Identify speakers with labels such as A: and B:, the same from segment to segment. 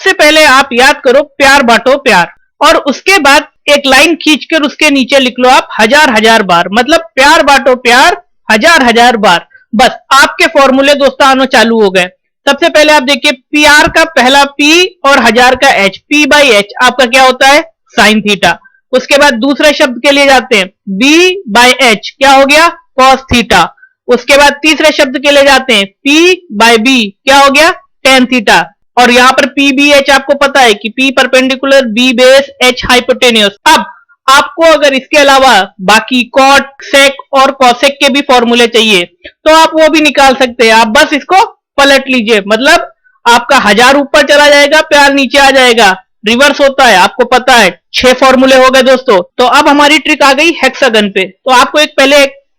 A: सबसे पहले आप याद करो प्यार बांटो प्यार, और उसके बाद एक लाइन खींचकर उसके नीचे लिख लो आप हजार हजार बार, मतलब प्यार बांटो प्यार हजार हजार बार। बस आपके फॉर्मूले दोस्तों आना चालू हो गए। सबसे पहले आप देखिए पीआर का पहला पी और हजार का एच, पी बाई एच आपका क्या होता है साइन थीटा। उसके बाद दूसरे शब्द के लिए जाते हैं, बी बाई एच क्या हो गया कॉस थीटा। उसके बाद तीसरे शब्द के लिए जाते हैं, पी बाई बी क्या हो गया टेन थीटा। और यहां पर पी बी एच आपको पता है कि P perpendicular, B base, H hypotenuse. अब आपको अगर इसके अलावा बाकी कॉट, सेक और कॉसेक के भी फॉर्मूले चाहिए तो आप वो भी निकाल सकते हैं। आप बस इसको पलट लीजिए, मतलब आपका हजार ऊपर चला जाएगा, प्यार नीचे आ जाएगा, रिवर्स होता है आपको पता है। 6 फॉर्मूले हो गए दोस्तों। तो अब हमारी ट्रिक आ गई हेक्सागन पे। तो आपको एक पहले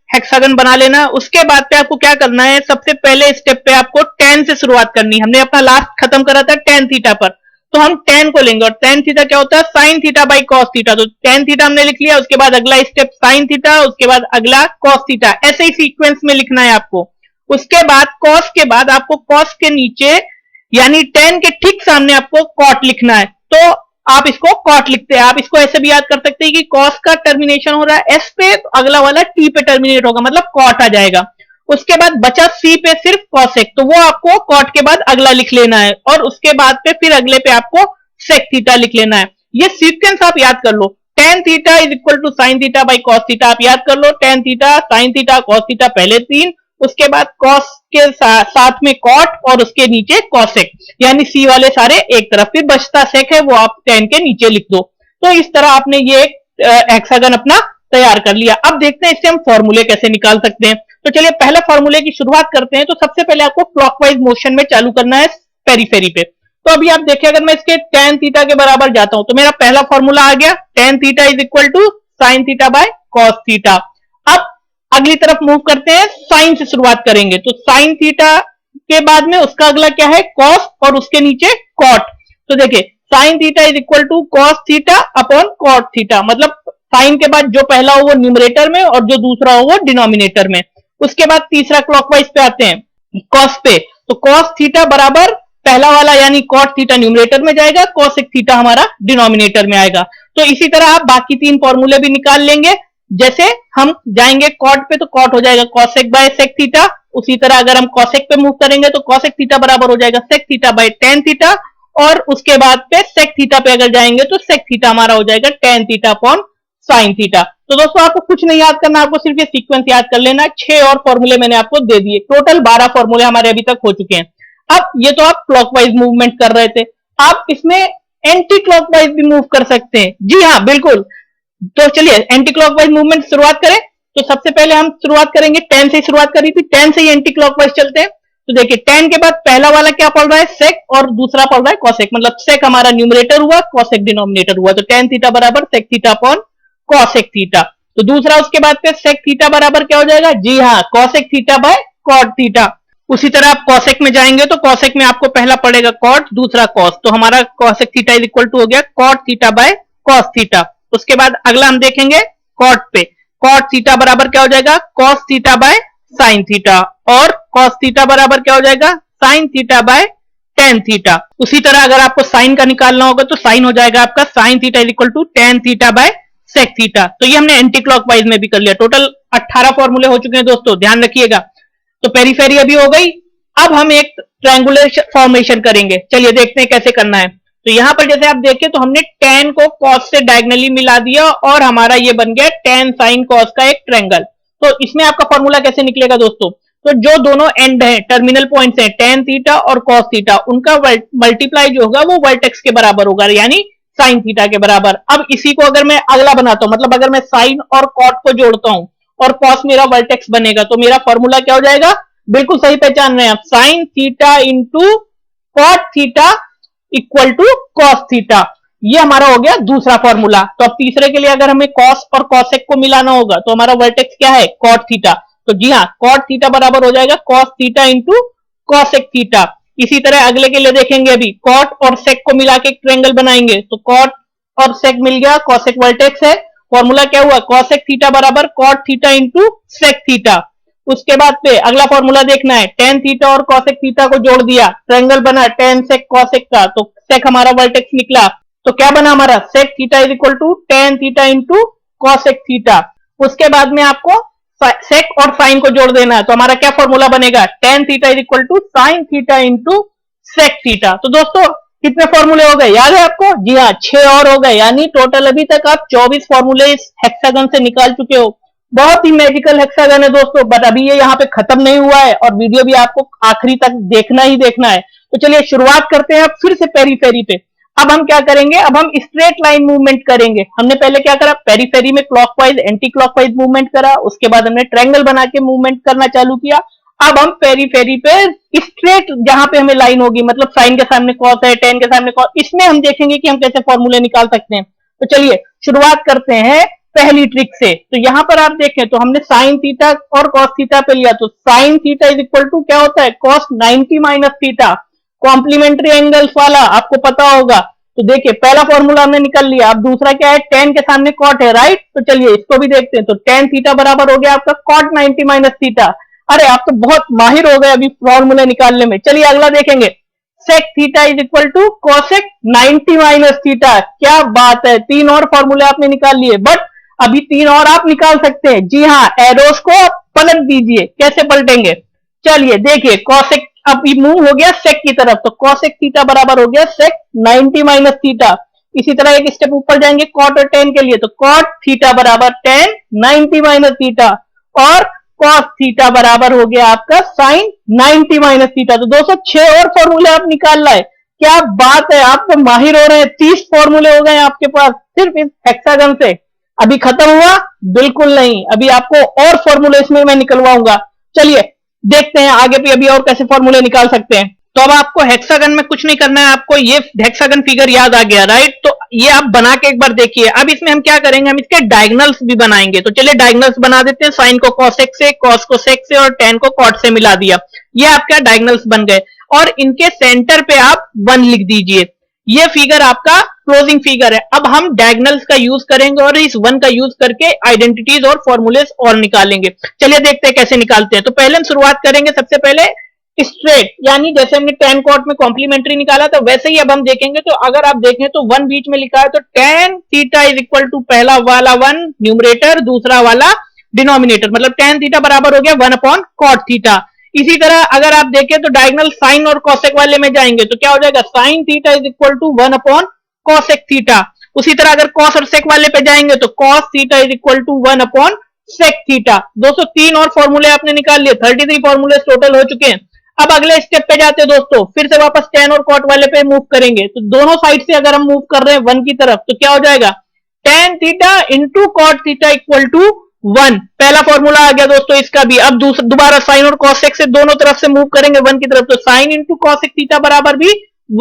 A: हेक्सागन बना लेना। उसके बाद पे आपको क्या करना है, सबसे पहले स्टेप पे आपको tan से शुरुआत करनी है। हमने अपना लास्ट खत्म करा था tan थीटा पर, तो हम tan को लेंगे, और tan थीटा क्या होता है sign theta by cos theta. तो tan थीटा हमने लिख लिया, उसके बाद अगला स्टेप साइन थीटा, उसके बाद अगला कॉस थीटा, ऐसे ही सीक्वेंस में लिखना है आपको। उसके बाद कॉस के बाद आपको कॉस के नीचे यानी tan के ठीक सामने आपको कॉट लिखना है, तो आप इसको कॉट लिखते हैं। आप इसको ऐसे भी याद कर सकते हैं कि कॉस का टर्मिनेशन हो रहा है एस पे, तो अगला वाला टी पे टर्मिनेट होगा, मतलब कॉट आ जाएगा। उसके बाद बचा सी पे सिर्फ कॉसेक, तो वो आपको कॉट के बाद अगला लिख लेना है, और उसके बाद पे फिर अगले पे आपको सेक थीटा लिख लेना है। ये सीक्वेंस आप याद कर लो, tan theta is equal to sine theta by cos theta, आप याद कर लो tan theta sine theta cos theta पहले 3, उसके बाद कॉस के साथ में कॉट और उसके नीचे कॉसेक, यानी सी वाले सारे एक तरफ, फिर बचता सेक है वो आप tan के नीचे लिख दो। तो इस तरह आपने ये हेक्सागन अपना तैयार कर लिया। अब देखते हैं इससे हम फॉर्मूले कैसे निकाल सकते हैं। तो चलिए पहले फॉर्मूले की शुरुआत करते हैं। तो सबसे पहले आपको क्लॉकवाइज मोशन में चालू करना है पेरीफेरी पे। तो अभी आप देखिए अगर मैं इसके tan थीटा के बराबर जाता हूं तो मेरा पहला फॉर्मूला आ गया, tan theta is equal to sine theta by cos theta. अब अगली तरफ मूव करते हैं, साइन से शुरुआत करेंगे, तो साइन थीटा के बाद में उसका अगला क्या है कॉस, और उसके नीचे कॉट। तो देखिए sine theta is equal to cos theta upon cot theta, मतलब साइन के बाद जो पहला हो वो न्यूमरेटर में और जो दूसरा हो वो डिनोमिनेटर में। उसके बाद तीसरा क्लॉकवाइज पे आते हैं कॉस पे, तो कॉस थीटा बराबर पहला वाला यानी कॉट थीटा न्यूमरेटर में जाएगा, कॉसेक थीटा हमारा डिनोमिनेटर में आएगा। तो इसी तरह आप बाकी 3 फॉर्मूले भी निकाल लेंगे। जैसे हम जाएंगे कॉट पे तो कॉट हो जाएगा कॉसेक बाय सेक थीटा, उसी तरह अगर हम कॉसेक पे मूव करेंगे तो कॉसेक थीटा बराबर हो जाएगा sec theta by tan theta, और उसके बाद पे सेक थीटा पे अगर जाएंगे तो सेक थीटा हमारा हो जाएगा tan theta upon sine theta. तो दोस्तों आपको कुछ नहीं याद करना, आपको सिर्फ ये सीक्वेंस याद कर लेना। 6 और फॉर्मूले मैंने आपको दे दिए, टोटल 12 फॉर्मूले हमारे अभी तक हो चुके हैं। अब ये तो आप क्लॉकवाइज मूवमेंट कर रहे थे, आप इसमें एंटी क्लॉकवाइज भी मूव कर सकते हैं। जी हाँ बिल्कुल, तो चलिए एंटी क्लॉकवाइज मूवमेंट शुरुआत करें। तो सबसे पहले हम शुरुआत करेंगे tan से, शुरुआत करी थी tan से ही एंटी क्लॉकवाइज चलते हैं। तो देखिए tan के बाद पहला वाला क्या पड़ रहा है सेक, और दूसरा पड़ रहा है कॉसेक, मतलब सेक हमारा न्यूमरेटर हुआ, कॉसेक डिनोमिनेटर हुआ, तो tan थीटा बराबर sec theta upon cosec theta. तो दूसरा उसके बाद पे सेक थीटा बराबर क्या हो जाएगा, जी हाँ cosec theta by cot theta. उसी तरह आप कॉसेक में जाएंगे तो कॉसेक में आपको पहला पड़ेगा कॉट, दूसरा कॉस, तो हमारा cosec theta is equal to हो गया cot theta by cos theta. उसके बाद अगला हम देखेंगे कॉट पे, कॉट थीटा बराबर क्या हो जाएगा cos theta by sine theta, और कॉस थीटा बराबर क्या हो जाएगा sine theta by tan theta. उसी तरह अगर आपको साइन का निकालना होगा तो साइन हो जाएगा आपका sine theta is equal to tan theta by sec theta. तो ये हमने एंटी क्लॉकवाइज में भी कर लिया। टोटल 18 फॉर्मूले हो चुके हैं दोस्तों, ध्यान रखिएगा। तो पेरीफेरी अभी हो गई। अब हम एक ट्रायंगुलर फॉर्मेशन करेंगे, चलिए देखते हैं कैसे करना है। तो यहां पर जैसे आप देखिए तो हमने tan को cos से डायगनली मिला दिया और हमारा ये बन गया tan sin cos का एक ट्रायंगल। तो इसमें आपका फॉर्मूला कैसे निकलेगा दोस्तों, तो जो दोनों एंड है टर्मिनल पॉइंट्स हैं tan थीटा और cos थीटा, उनका मल्टीप्लाई जो होगा वो वर्टेक्स के बराबर होगा, यानी साइन थीटा के बराबर। अब इसी को अगर मैं अगला बनाता हूं, मतलब अगर मैं साइन और कॉट को जोड़ता हूं और कॉस मेरा वर्टेक्स बनेगा, तो मेरा फॉर्मूला क्या हो जाएगा, बिल्कुल सही पहचान रहे हैं आप, sine theta into cot theta equal to cos theta. ये हमारा हो गया दूसरा फॉर्मूला। तो अब तीसरे के लिए अगर हमें कॉस और कॉसेक को मिलाना होगा तो हमारा वर्टेक्स क्या है कॉट थीटा, तो जी हाँ कॉट थीटा बराबर हो जाएगा cos theta into cosec theta. इसी तरह अगले के लिए देखेंगे, अभी कॉट और सेक को मिला के एक ट्रायंगल बनाएंगे, तो कॉट और सेक मिल गया, कॉसेक वर्टेक्स है, फॉर्मूला क्या हुआ कॉसेक थीटा बराबर cot theta into sec theta. उसके बाद पे अगला फॉर्मूला देखना है, टेन थीटा और कॉसेक थीटा को जोड़ दिया, ट्रायंगल बना टेन सेक कॉसेक का, तो सेक हमारा वर्टेक्स निकला, तो क्या बना हमारा sec theta is equal to tan theta into cosec theta. उसके बाद में आपको सेक और साइन को जोड़ देना है, तो हमारा क्या फॉर्मूला बनेगा, tan theta is equal to sine theta into sec theta. तो दोस्तों कितने फॉर्मूले हो गए, याद है आपको? जी हाँ, 6 और हो गए, यानी टोटल अभी तक आप 24 फॉर्मूले इस हेक्सागन से निकाल चुके हो। बहुत ही मैजिकल हेक्सागन है दोस्तों, बट अभी ये यहाँ पे खत्म नहीं हुआ है और वीडियो भी आपको आखिरी तक देखना ही देखना है। तो चलिए शुरुआत करते हैं अब फिर से पेरीफेरी पे। अब हम क्या करेंगे, अब हम स्ट्रेट लाइन मूवमेंट करेंगे। हमने पहले क्या करा, पेरीफेरी में क्लॉकवाइज एंटी क्लॉकवाइज मूवमेंट करा, उसके बाद हमने ट्रायंगल बना के मूवमेंट करना चालू किया। अब हम पेरीफेरी पे स्ट्रेट जहां पे हमें लाइन होगी, मतलब साइन के सामने कॉस है, टेन के सामने कॉस, इसमें हम देखेंगे कि हम कैसे फॉर्मूले निकाल सकते हैं। तो चलिए शुरुआत करते हैं पहली ट्रिक से। तो यहां पर आप देखें तो हमने साइन थीटा और कॉस थीटा पे लिया, तो sine theta is equal to क्या होता है, cos 90 minus theta, complementary angles वाला आपको पता होगा। तो देखिए पहला फॉर्मूला हमने निकल लिया। अब दूसरा क्या है, टेन के सामने कॉट है, राइट। तो चलिए इसको भी देखते हैं। तो टेन थीटा बराबर हो गया आपका कॉट 90 माइनस थीटा। अरे आप तो बहुत माहिर हो गए अभी फॉर्मूले निकालने में। चलिए अगला देखेंगे, sec theta is equal to cosec 90 minus theta. क्या बात है, तीन और फॉर्मूले आपने निकाल लिए, बट अभी तीन और आप निकाल सकते हैं। जी हाँ, एरोस को आप पलट दीजिए। कैसे पलटेंगे, चलिए देखिए, कोसेक अब मूव हो गया सेक की तरफ, तो कोसेक थीटा बराबर हो गया सेक 90 माइनस थीटा। इसी तरह एक स्टेप ऊपर जाएंगे कॉट और टेन के लिए, तो कॉट थीटा बराबर टेन 90 माइनस थीटा, और कॉस थीटा बराबर हो गया आपका साइन 90 माइनस थीटा। तो दोस्तों 6 और फॉर्मूले आप निकाल लाए। क्या बात है, आप तो माहिर हो रहे हैं। 30 फॉर्मूले हो गए आपके पास सिर्फ इस हेक्सागन से। अभी खत्म हुआ? बिल्कुल नहीं, अभी आपको और फॉर्मूले इसमें मैं निकलवाऊंगा। चलिए देखते हैं आगे भी अभी और कैसे फॉर्मूले निकाल सकते हैं। तो अब आपको हेक्सागन में कुछ नहीं करना है, आपको ये हेक्सागन फिगर याद आ गया, राइट। तो ये आप बना के एक बार देखिए। अब इसमें हम क्या करेंगे, हम इसके डायगोनल्स भी बनाएंगे। तो चलिए डायगोनल्स बना देते हैं। साइन को कॉसेक से, कॉस को सेक से और टेन को कॉट से मिला दिया। ये आपका डायगोनल्स बन गए, और इनके सेंटर पे आप 1 लिख दीजिए। ये फिगर आपका क्लोजिंग फिगर है। अब हम डायगोनल्स का यूज करेंगे और इस 1 का यूज करके आइडेंटिटीज और फॉर्मूलेस और निकालेंगे। चलिए देखते हैं कैसे निकालते हैं। तो पहले हम शुरुआत करेंगे सबसे पहले स्ट्रेट, यानी जैसे हमने टेन कॉट में कॉम्प्लीमेंट्री निकाला था वैसे ही अब हम देखेंगे। तो अगर आप देखें तो 1 बीच में लिखा है, तो tan theta is equal to पहला वाला 1 न्यूमरेटर, दूसरा वाला डिनोमिनेटर, मतलब टेन थीटा बराबर हो गया 1 अपॉन कॉट थीटा। इसी तरह अगर आप देखें तो डायगोनल साइन और कॉसेक वाले में जाएंगे, तो क्या हो जाएगा, sine theta is equal to 1 upon cosec theta. उसी तरह अगर कॉस और सेक वाले पे जाएंगे तो cos theta is equal to 1 upon sec theta. 203 और फॉर्मूले आपने निकाल लिए, 33 फॉर्मूले टोटल हो चुके हैं। अब अगले स्टेप पे जाते हैं दोस्तों, फिर से वापस टेन और कॉट वाले पे मूव करेंगे। तो दोनों साइड से अगर हम मूव कर रहे हैं 1 की तरफ, तो क्या हो जाएगा, tan theta into cot theta equal to 1। पहला फॉर्मूला आ गया दोस्तों इसका भी। अब दोबारा साइन और कॉसेक से दोनों तरफ से मूव करेंगे 1 की तरफ, तो साइन इंटू कॉसेक थीटा बराबर भी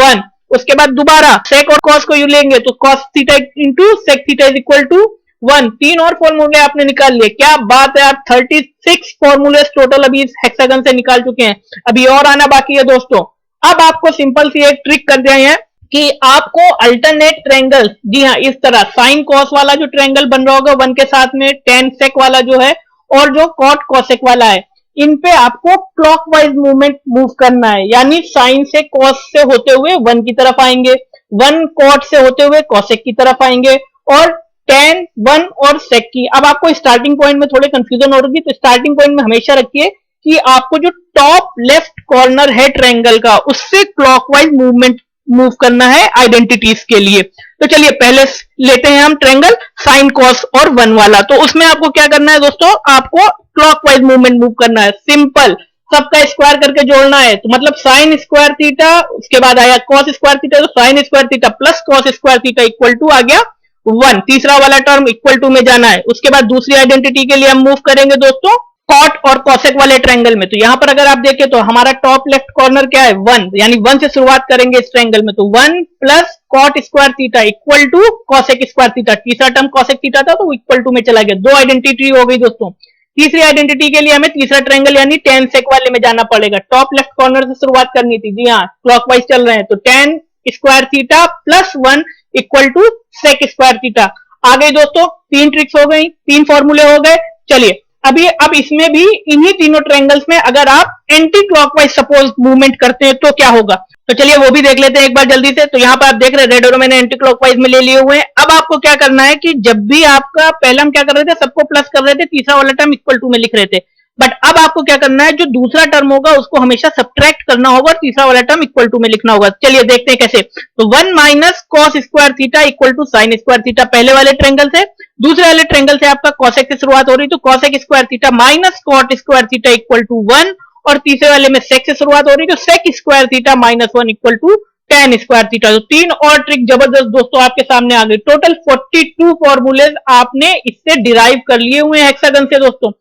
A: 1। उसके बाद दोबारा सेक और कॉस को यू लेंगे, तो cos theta into sec theta is equal to 1। तीन और फॉर्मूले आपने निकाल लिए। क्या बात है, आप 36 फॉर्मूले टोटल अभी इस हेक्सागन से निकाल चुके हैं। अभी और आना बाकी है दोस्तों। अब आपको सिंपल सी एक ट्रिक कर दिया है कि आपको अल्टरनेट ट्रायंगल, जी हाँ, इस तरह साइन कॉस वाला जो ट्रायंगल बन रहा होगा 1 के साथ में, टेन सेक वाला जो है और जो कॉट कॉसेक वाला है, इन पे आपको क्लॉकवाइज मूवमेंट मूव करना है। यानी साइन से कॉस से होते हुए 1 की तरफ आएंगे, 1 कॉट से होते हुए कॉसेक की तरफ आएंगे, और टेन 1 और सेक की। अब आपको स्टार्टिंग पॉइंट में थोड़े कंफ्यूजन हो रही, तो स्टार्टिंग पॉइंट में हमेशा रखिए कि आपको जो टॉप लेफ्ट कॉर्नर है ट्रायंगल का, उससे क्लॉकवाइज मूवमेंट मूव करना है आइडेंटिटीज के लिए। तो चलिए पहले लेते हैं हम ट्रायंगल साइन कॉस और 1 वाला। तो उसमें आपको क्या करना है दोस्तों, आपको क्लॉकवाइज मूवमेंट मूव करना है। सिंपल, सबका स्क्वायर करके जोड़ना है। तो मतलब साइन स्क्वायर थीटा, उसके बाद आया कॉस स्क्वायर थीटा, तो sine square theta plus cos square theta equal to आ गया 1। तीसरा वाला टर्म इक्वल टू में जाना है। उसके बाद दूसरी आइडेंटिटी के लिए हम मूव करेंगे दोस्तों कॉट और कॉसेक वाले ट्रायंगल में। तो यहां पर अगर आप देखें तो हमारा टॉप लेफ्ट कॉर्नर क्या है, 1, यानी 1 से शुरुआत करेंगे इस ट्रायंगल में। तो 1 plus cot square theta equal to cosec square theta. तीसरा टर्म कॉसेक थीटा था तो इक्वल टू में चला गया। 2 आइडेंटिटी हो गई दोस्तों। तीसरी आइडेंटिटी के लिए हमें तीसरा ट्रायंगल यानी टेन सेक वाले में जाना पड़ेगा। टॉप लेफ्ट कॉर्नर से शुरुआत करनी थी, जी हाँ, क्लॉकवाइज चल रहे हैं। तो ten square theta plus 1 equal to sec square theta. आ गई दोस्तों, 3 ट्रिक्स हो गई, 3 फॉर्मूले हो गए। चलिए अभी अब इसमें भी इन्हीं तीनों ट्रायंगल्स में अगर आप एंटी क्लॉकवाइज सपोज मूवमेंट करते हैं तो क्या होगा, तो चलिए वो भी देख लेते हैं एक बार जल्दी से। तो यहाँ पर आप देख रहे हैं रेड एरो मैंने एंटी क्लॉकवाइज में ले लिए हुए हैं। अब आपको क्या करना है कि जब भी आपका, पहले हम क्या कर रहे थे, सबको प्लस कर रहे थे, तीसरा वाला टर्म इक्वल टू में लिख रहे थे, बट अब आपको क्या करना है, जो दूसरा टर्म होगा उसको हमेशा सब्ट्रैक्ट करना होगा और तीसरा वाला टर्म इक्वल टू में लिखना होगा। चलिए देखते हैं कैसे। तो 1 minus cos square theta equal to sine square theta पहले वाले ट्रायंगल से, दूसरे वाले ट्रायंगल से आपका कॉसेक से शुरुआत हो रही, तो cosec square theta minus cot square theta equal to 1, और तीसरे वाले में सेक से शुरुआत हो रही, तो sec square theta minus 1 equal to tan square theta. तो तीन और ट्रिक जबरदस्त दोस्तों आपके सामने आ गई। टोटल 42 फॉर्मूलेज आपने इससे डिराइव कर लिए हुए हैं हेक्सागन से दोस्तों।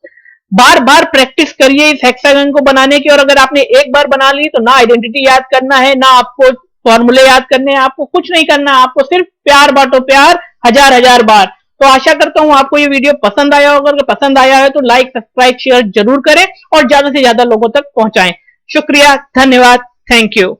A: बार बार प्रैक्टिस करिए इस हेक्सागन को बनाने की, और अगर आपने एक बार बना ली तो ना आइडेंटिटी याद करना है, ना आपको फॉर्मूले याद करने हैं, आपको कुछ नहीं करना, आपको सिर्फ प्यार बांटो प्यार हजार हजार बार। तो आशा करता हूं आपको ये वीडियो पसंद आया होगा। अगर पसंद आया है तो लाइक सब्सक्राइब शेयर जरूर करें और ज्यादा से ज्यादा लोगों तक पहुंचाएं। शुक्रिया, धन्यवाद, थैंक यू।